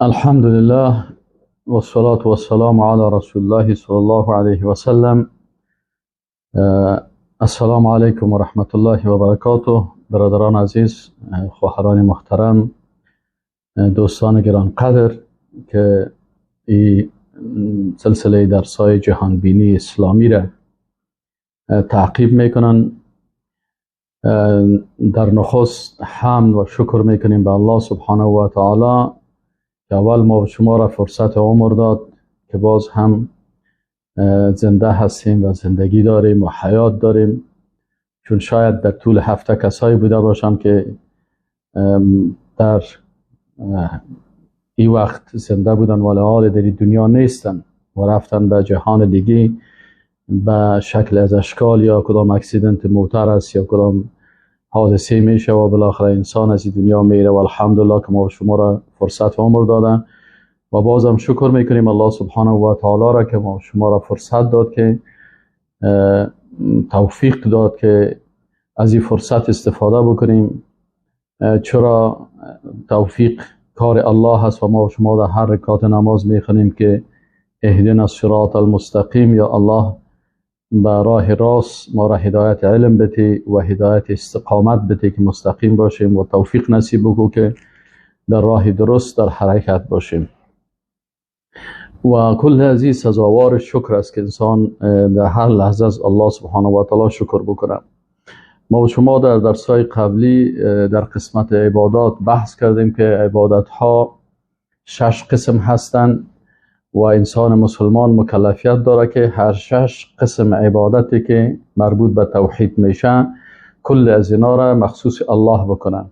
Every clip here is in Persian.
الحمد لله والصلاة والسلام على رسول الله صلی الله علیه و سلم. السلام علیکم و رحمت الله و برکاته. برادران عزیز، خواهران محترم، دوستان گرانقدر که این سلسله درسای جهانبینی اسلامی را تعقیب میکنن، در نخست حمد و شکر میکنیم به الله سبحانه و تعالی که اول ما شما را فرصت عمر داد که باز هم زنده هستیم و زندگی داریم و حیات داریم، چون شاید در طول هفته کسایی بوده باشن که در این وقت زنده بودن ولی حال در دنیا نیستن و رفتن به جهان دیگه به شکل از اشکال، یا کدام اکسیدنت موتر است یا کدام حادثه میشه و بالاخره انسان از این دنیا میره. و الحمدلله که ما شما را فرصت عمر دادن و بازم شکر میکنیم الله سبحانه و تعالی را که ما شما را فرصت داد، که توفیق داد که از این فرصت استفاده بکنیم، چرا توفیق کار الله هست و ما شما در هر رکعت نماز میخونیم که اهدنا الصراط المستقیم، یا الله به راه راست ما را هدایت علم بده و هدایت استقامت بده که مستقیم باشیم و توفیق نصیب بگو که در راه درست در حرکت باشیم. و کل از این سزاوار شکر است که انسان در هر لحظه از الله سبحانه و تعالی شکر بکنه. ما و شما در درسای قبلی در قسمت عبادات بحث کردیم که عبادت ها 6 قسم هستند و انسان مسلمان مکلفیت داره که هر 6 قسم عبادتی که مربوط به توحید میشه کل از اینا را مخصوص الله بکنن.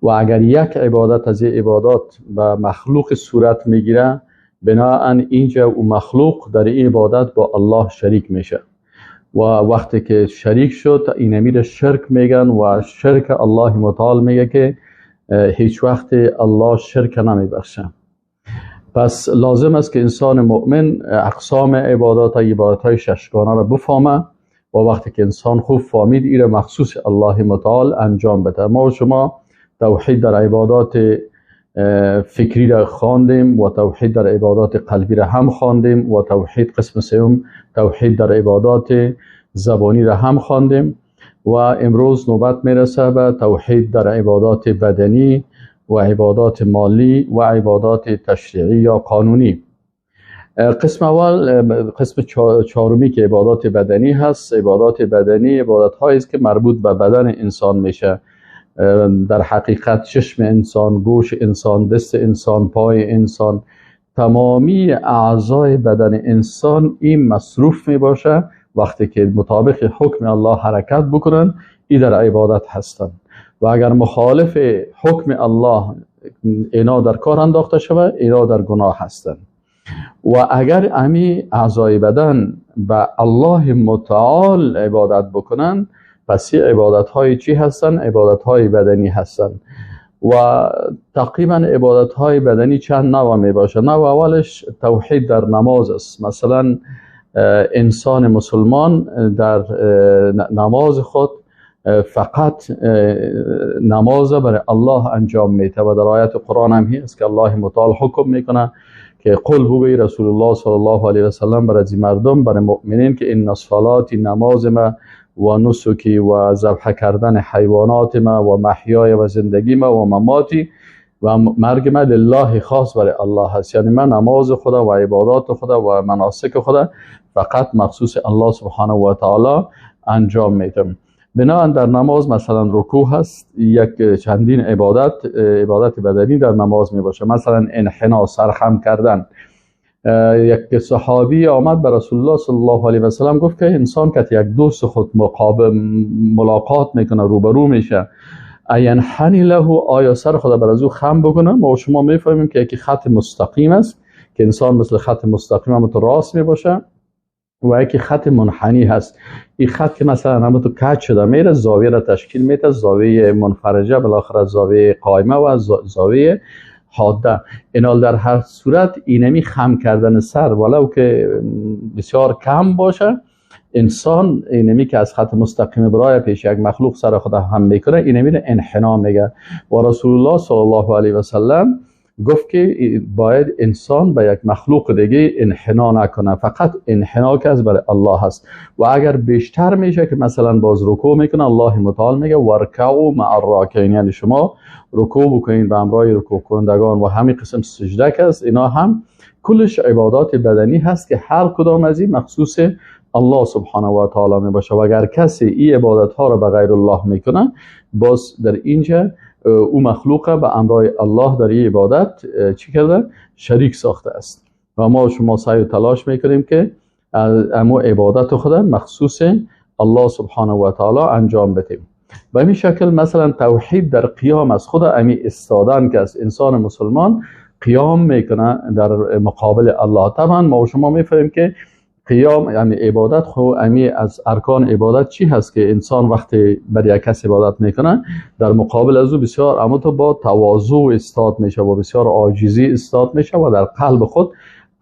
و اگر یک عبادت از این عبادات به مخلوق صورت میگیره، بناهن اینجا و مخلوق در این عبادت با الله شریک میشه و وقتی که شریک شد این امیر شرک میگن و شرک الله متعال میگه که هیچ وقت الله شرک نمیبخشه. پس لازم است که انسان مؤمن اقسام عبادات های ششگانه را بفهمه و وقتی که انسان خوب فهمید این را مخصوص الله متعال انجام بده. ما و شما توحید در عبادات فکری را خواندیم و توحید در عبادات قلبی را هم خواندیم و توحید قسم سوم توحید در عبادات زبانی را هم خواندیم و امروز نوبت میرسه به توحید در عبادات بدنی و عبادات مالی و عبادات تشریعی یا قانونی. قسم اول، قسم چهارمی که عبادات بدنی هست. عبادات بدنی عبادت هایی است که مربوط به بدن انسان میشه. در حقیقت چشم انسان، گوش انسان، دست انسان، پای انسان، تمامی اعضای بدن انسان این مصروف می باشه وقتی که مطابق حکم الله حرکت بکنن، این در عبادت هستند. و اگر مخالف حکم الله اینا در کار انداخته شود، اینا در گناه هستند. و اگر امی اعضای بدن به الله متعال عبادت بکنن، پس این عبادت های چی هستن؟ عبادت های بدنی هستن. و تقریبا عبادت های بدنی چند نوع می باشه. نوع اولش توحید در نماز است. مثلا انسان مسلمان در نماز خود فقط نماز برای الله انجام میده و در آیت قرآن هم هست که الله متعال حکم میکنه که قل بگوی رسول الله صلی الله علیه و سلم برای مردم، برای مؤمنین که این صلات، نماز ما و نسکی و ذبح کردن حیوانات ما و محیای و زندگی ما و مماتی و مرگ ما لله خاص برای الله هست. یعنی من نماز خدا و عبادات خدا و مناسک خدا فقط مخصوص الله سبحانه و تعالی انجام میدم. بنابراین در نماز مثلا رکوع هست، یک چندین عبادت بدنی در نماز می باشه. مثلا انحنا، سرخم کردن. یک صحابی آمد به رسول الله صلی الله علیه و سلم گفت که انسان که یک دوست خود ملاقات میکنه، روبرو میشه، اینحنی له، آیا سر خود بر از او خم بکنه؟ ما شما میفهمیم که یکی خط مستقیم است که انسان مثل خط مستقیم هم تو راست می باشه و یکی خط منحنی هست. این خط که مثلا هم تو کج شده میره، زاویه را تشکیل میده، زاویه منفرجه، بالاخره زاویه قائمه و زاویه حاده. اینال در هر صورت اینمی خم کردن سر ولو که بسیار کم باشه، انسان اینمی که از خط مستقیم برای پیش یک مخلوق سر خود هم میکنه، اینمی رو انحنا میگه. و رسول الله صلی الله علیه و سلم گفت که باید انسان به یک مخلوق دیگه انحنا نکنه، فقط انحنا که از برای الله هست. و اگر بیشتر میشه که مثلا باز رکوع میکنه، الله متعال میگه ورکعوا مع الراکعین، یعنی شما رکوع بکنین به همراه رکوع کنندگان. و همین قسم سجده که است، اینا هم کلش عبادات بدنی هست که هر کدام از این مخصوص الله سبحانه و تعالی می باشه. و اگر کسی این عبادت ها رو به غیر الله میکنه، باز در اینجا او مخلوق به امرای الله در این عبادت چی کرده؟ شریک ساخته است. و ما شما سعی و تلاش میکنیم که امو عبادت خود مخصوص الله سبحانه و تعالی انجام بدیم. به این شکل مثلا توحید در قیام از خود امی استادن که از انسان مسلمان قیام میکنه در مقابل الله. طبعا ما و شما میفهمیم که قیام یعنی عبادت، خو امی از ارکان عبادت چی هست که انسان وقتی بر یک کس عبادت میکنه در مقابل از او بسیار اما تو با تواضع استاد میشه و بسیار عاجزی استاد میشه و در قلب خود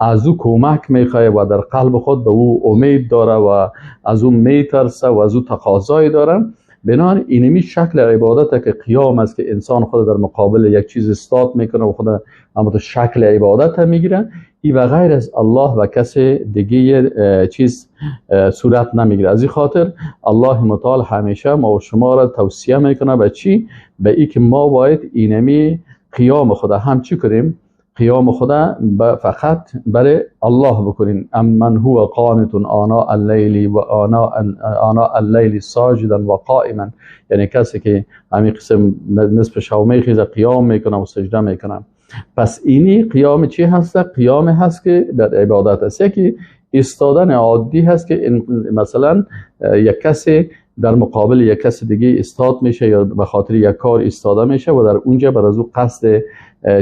از او کمک میخواه و در قلب خود به او امید داره و از او میترسه و از او تقاضای داره. بنابراین اینمی شکل عبادت که قیام است که انسان خود در مقابل یک چیز استاد میکنه و خود اما تو شکل عبادت هم میگیره. ای و غیر از الله و کسی دیگه چیز صورت نمیگیره. از این خاطر الله متعال همیشه ما و شما را توصیه میکنه به چی؟ به ای که ما باید اینمی قیام خدا هم چی کنیم؟ قیام خدا فقط برای الله بکنین. امن هو قانت آناء اللیل و آناء اللیل ساجدا و قائما، یعنی کسی که همین قسم نصف شب میخیزه قیام میکنه و سجده میکنه. پس اینی قیام چی هست؟ قیام هست که در عبادت است. یکی ایستادن عادی هست که مثلا یک کسی در مقابل یک کس دیگه استاد میشه یا به خاطر یک کار ایستاده میشه و در اونجا بر از او قصد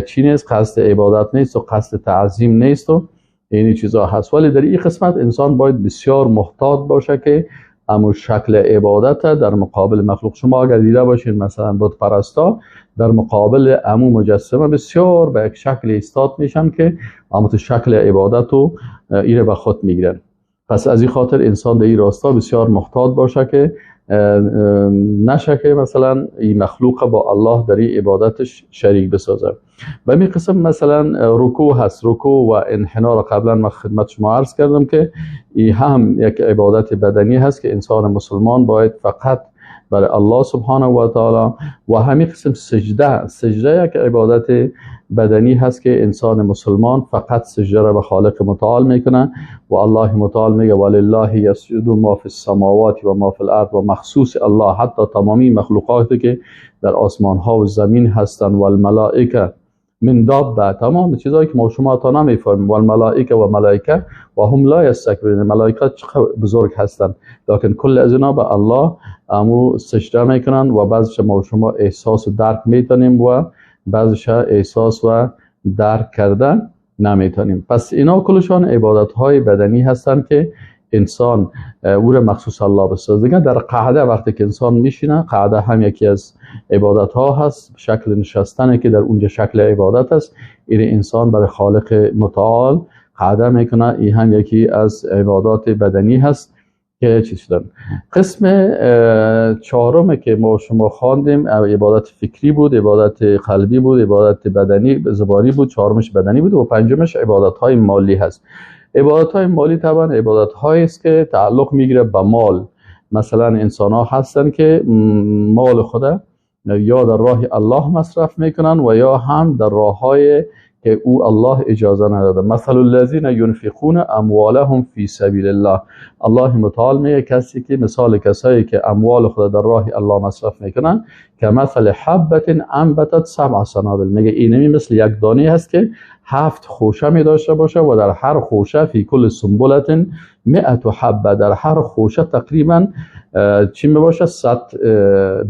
چی نیست، قصد عبادت نیست و قصد تعظیم نیست و اینی چیزا هست. ولی در این قسمت انسان باید بسیار محتاط باشه که امو شکل عبادت در مقابل مخلوق. شما اگر دیده باشین مثلا بت پرستا در مقابل امو مجسمه بسیار به یک شکل ایستاد میشن که امو شکل عبادت رو ایره به خود میگیرن. پس از این خاطر انسان در این راستا بسیار محتاط باشه که نشه که مثلا این مخلوق با الله در این عبادتش شریک بسازه. و این قسم مثلا رکوع هست. رکوع و انحنا را قبلا من خدمت شما عرض کردم که این هم یک عبادت بدنی هست که انسان مسلمان باید فقط برای الله سبحانه و تعالی. و همین قسم سجده یک عبادت بدنی هست که انسان مسلمان فقط سجده را به خالق متعال میکنه و الله متعال میگه ولله یسجد ما فی السماوات و ما فی الارض، و مخصوص الله حتی تمامی مخلوقاتی که در آسمان ها و زمین هستند و الملائکه من دابه، تمام چیزایی که ما شما تا نمیفهمیم. و الملائکه و ملائکه و هم لا یستکبرون، ملائکه چقدر بزرگ هستند لکن کل از اینا به الله امو سجده میکنن و بعضش ما شما احساس و درک میتونیم و بعضش احساس و درک کردن نمیتونیم. پس اینا کلشان عبادت های بدنی هستند که انسان او را مخصوص الله بسازه. دیگه در قعده وقتی که انسان میشینه، قعده هم یکی از عبادت ها هست، شکل نشستنه که در اونجا شکل عبادت است. این انسان برای خالق متعال قعده میکنه، این هم یکی از عبادات بدنی هست که چیز شدن. قسم چهارم که ما شما خواندیم عبادت فکری بود، عبادت قلبی بود، عبادت بدنی زبانی بود، چهارمش بدنی بود و پنجمش عبادت های مالی هست. عبادت های مالی طبعا عبادت هایی است که تعلق میگیره به مال. مثلا انسان ها هستن که مال خود یا در راه الله مصرف میکنن و یا هم در راه های که او الله اجازه نداده. مثل الذین ينفقون اموالهم فی سبیل الله، الله متعال میگه کسی که مثال کسایی که اموال خود در راه الله مصرف میکنن که مثل حبت انبتت 7 سنابل، میگه اینمی مثل یک دانه هست که 7 خوشه می داشته باشه و در هر خوشه فی کل سنبلت 100 حبه، در هر خوشه تقریبا چی می باشه 100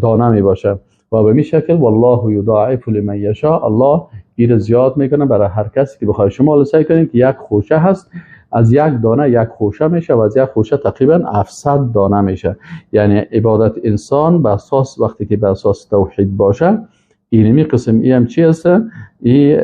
دانه می باشه. و به این شکل والله یضاعف لمن یشاء، الله این زیاد میکنه برای هر کسی که بخواد. شما سعی کنید که یک خوشه هست، از یک دانه یک خوشه میشه و از یک خوشه تقریبا 700 دانه میشه. یعنی عبادت انسان به اساس وقتی که به اساس توحید باشه، اینمی قسم ای هم چی هست؟ این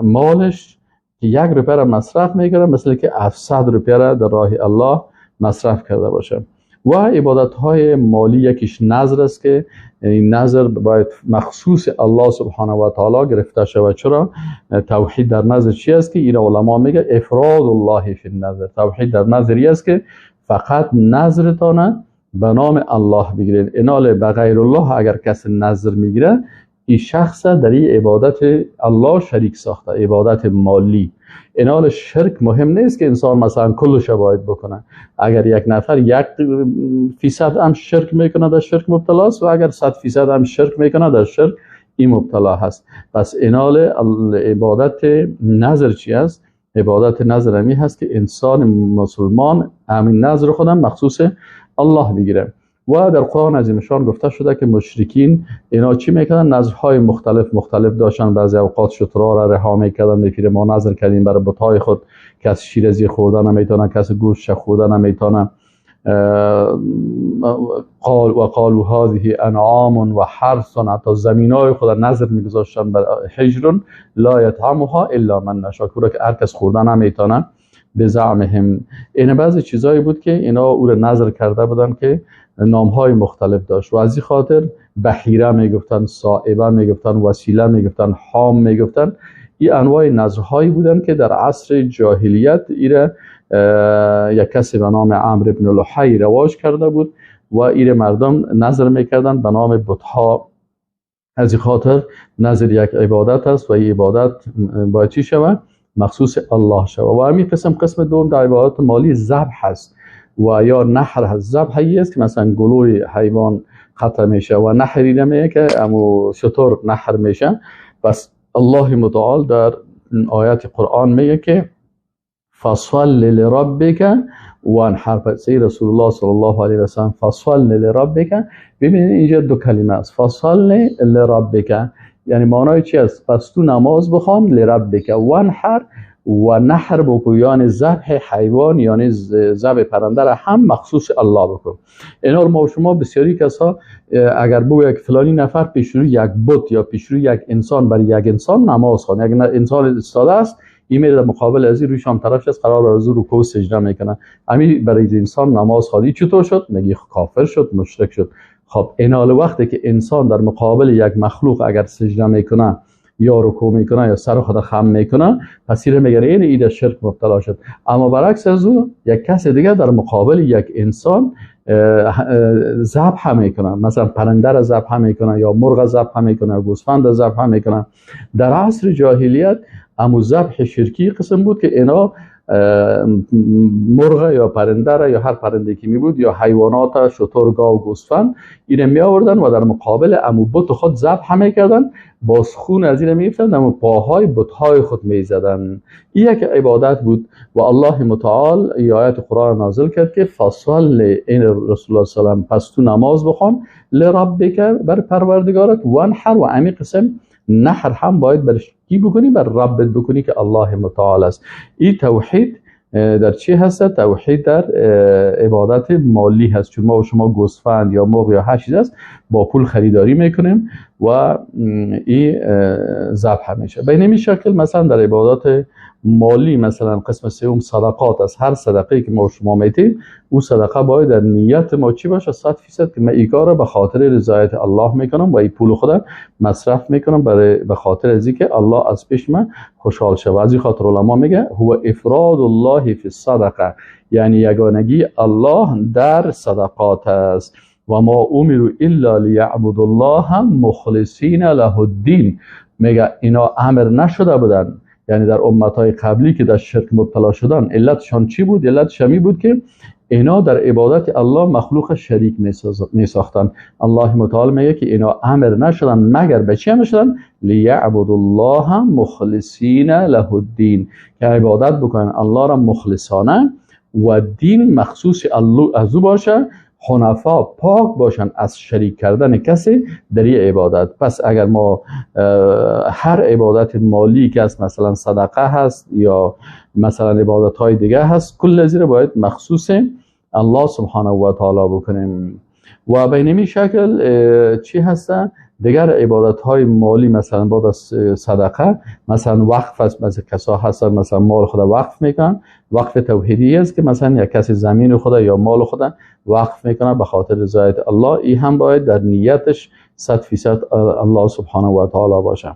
مالش که 1 روپیه را مصرف میکنه مثل که 700 روپیه را در راه الله مصرف کرده باشه. و عبادت های مالی یکیش نظر است که این نظر باید مخصوص الله سبحانه و تعالی گرفته شود. چرا؟ توحید در نظر چی است که این علما میگه افراد الله فی النظر. توحید در نظری است که فقط نظرتان به نام الله بگیرید. انال به غیر الله اگر کسی نظر میگیره، این شخص در این عبادت الله شریک ساخته، عبادت مالی. انال شرک مهم نیست که انسان مثلا کلش باید بکنه. اگر یک نفر 1% هم شرک میکنه در شرک مبتلا است و اگر 100% هم شرک میکنه در شرک این مبتلا هست. پس انال عبادت نظر چی است؟ عبادت نظر همی هست که انسان مسلمان همین نظر خودم مخصوص الله بگیره. و در قرآن عظیم شان گفته شده که مشرکین اینا چی میکردن؟ نظرهای مختلف داشتن. بعضی اوقات شترها را رها میکردن، میگه ما نظر کردیم برای بت‌های خود کس شیر از خوردن نمیتونه، کس گوشت خوردن نمیتونه. قالوا هذه انعام و حرث، حتی زمینای خود نظر میگذاشتن بر حجر لا یطعمها الا من نشاء، که هر کس خوردن نمیتونه به زعمهم. این بعضی چیزایی بود که اینا او را نظر کرده بودن که نامهای مختلف داشت و از این خاطر بحیره میگفتن، صائبه میگفتن، وسیله میگفتن، حام میگفتن. این انواع نظرهایی بودن که در عصر جاهلیت ایره یک کسی به نام عمرو بن لحی رواج کرده بود و ایره مردم نظر میکردن به نام بتها. از این خاطر نظر یک عبادت است و این عبادت باید چی شود؟ مخصوص الله شود. و همین قسم دوم در عبادت مالی ذبح است و یا نحر هست. ذبح است که مثلا گلوی حیوان قطع میشه و نحری نمیه که امو شطور نحر میشه. پس الله متعال در آیات قرآن میگه که فصل لربک وانحر. پس رسول الله صلی الله علیه و سلم فصل لربک. ببینید اینجا دو کلمه است، فصل لربک یعنی معنای چی است؟ پس تو نماز بخوان، لربک وانحر و نحر بکن، یعنی ذبح حیوان یعنی ذبح پرنده را هم مخصوص الله بکن. اینا ما و شما بسیاری کسا اگر بگوید یک فلانی نفر پیش روی یک بت یا پیش روی یک انسان برای یک انسان نماز خوانه، یک انسان استاده است، این میره در مقابل از این روی شام طرف است، قرار بر حضور رکوع سجده میکنه، همین برای انسان نماز خوانی چطور شد؟ میگی کافر شد، مشرک شد. خب این حال وقتی که انسان در مقابل یک مخلوق اگر سجده میکنه یا رکوع میکنه یا سر خود خم میکنه، پس این میگه این در شرک مبتلا شد. اما برعکس از او یک کس دیگه در مقابل یک انسان ذبح میکنه، مثلا پرنده را ذبح میکنه یا مرغ ذبح میکنه یا گوسفند ذبح میکنه. در عصر جاهلیت امو ذبح شرکی قسم بود که اینا مرغ یا پرنده را یا هر پرنده که می بود یا حیوانات شتر، گاو، گوسفند اینو می آوردن و در مقابل امو بت خود ذبح میکردن، باز خون از این میفتن امو پاهای بتهای خود میزدن. این یک عبادت بود و الله متعال ای آیت قرآن نازل کرد که فصل این رسول الله صلی الله علیه و پس تو نماز بخوان لربک بر پروردگارت وانحر و امی قسم نحر هم باید بر کی بکنی؟ بر ربت بکنی که الله متعال است. این توحید در چی هست؟ توحید در عبادت مالی هست، چون ما و شما گوسفند یا مرغ یا هر چیز است با پول خریداری میکنیم و این ذبح میشه. به این شکل مثلا در عبادات مالی مثلا قسم سوم صدقات است. هر صدقه که ما و شما میتیم او صدقه باید در نیت ما چی باشه؟ 100% که من این کار به خاطر رضایت الله میکنم و این پول خودم مصرف میکنم به خاطر از اینکه الله از پیش من خوشحال شه. و از این خاطر علما میگه هو افراد الله فی الصدقه، یعنی یگانگی الله در صدقات است. و ما امروا الا لیعبدوا الله مخلصین له الدین. میگه اینا امر نشده بودن، یعنی در امتهای قبلی که در شرک مبتلا شدن علتشان چی بود؟ علتش همی بود که اینا در عبادت الله مخلوق شریک میساختن. الله متعال میگه که اینا امر نشدن مگر به چی امر شدن؟ لیعبدوا الله مخلصین له الدین، که عبادت بکنن الله را مخلصانه و دین مخصوص الله از او باشه، حنفا پاک باشن از شریک کردن کسی در این عبادت. پس اگر ما هر عبادت مالی که است، مثلا صدقه هست یا مثلا عبادت های دیگه هست، کل زیر باید مخصوص الله سبحانه و تعالی بکنیم. و به این شکل چی هست؟ دیگر عبادت های مالی مثلا بعد از صدقه مثلا وقف است. مثلا کسا هستن مثلا مال خود وقف میکنن، وقف توحیدی است که مثلا یک کسی زمین خود یا مال خود وقف میکنه به خاطر رضایت الله. این هم باید در نیتش 100% الله سبحانه و تعالی باشه.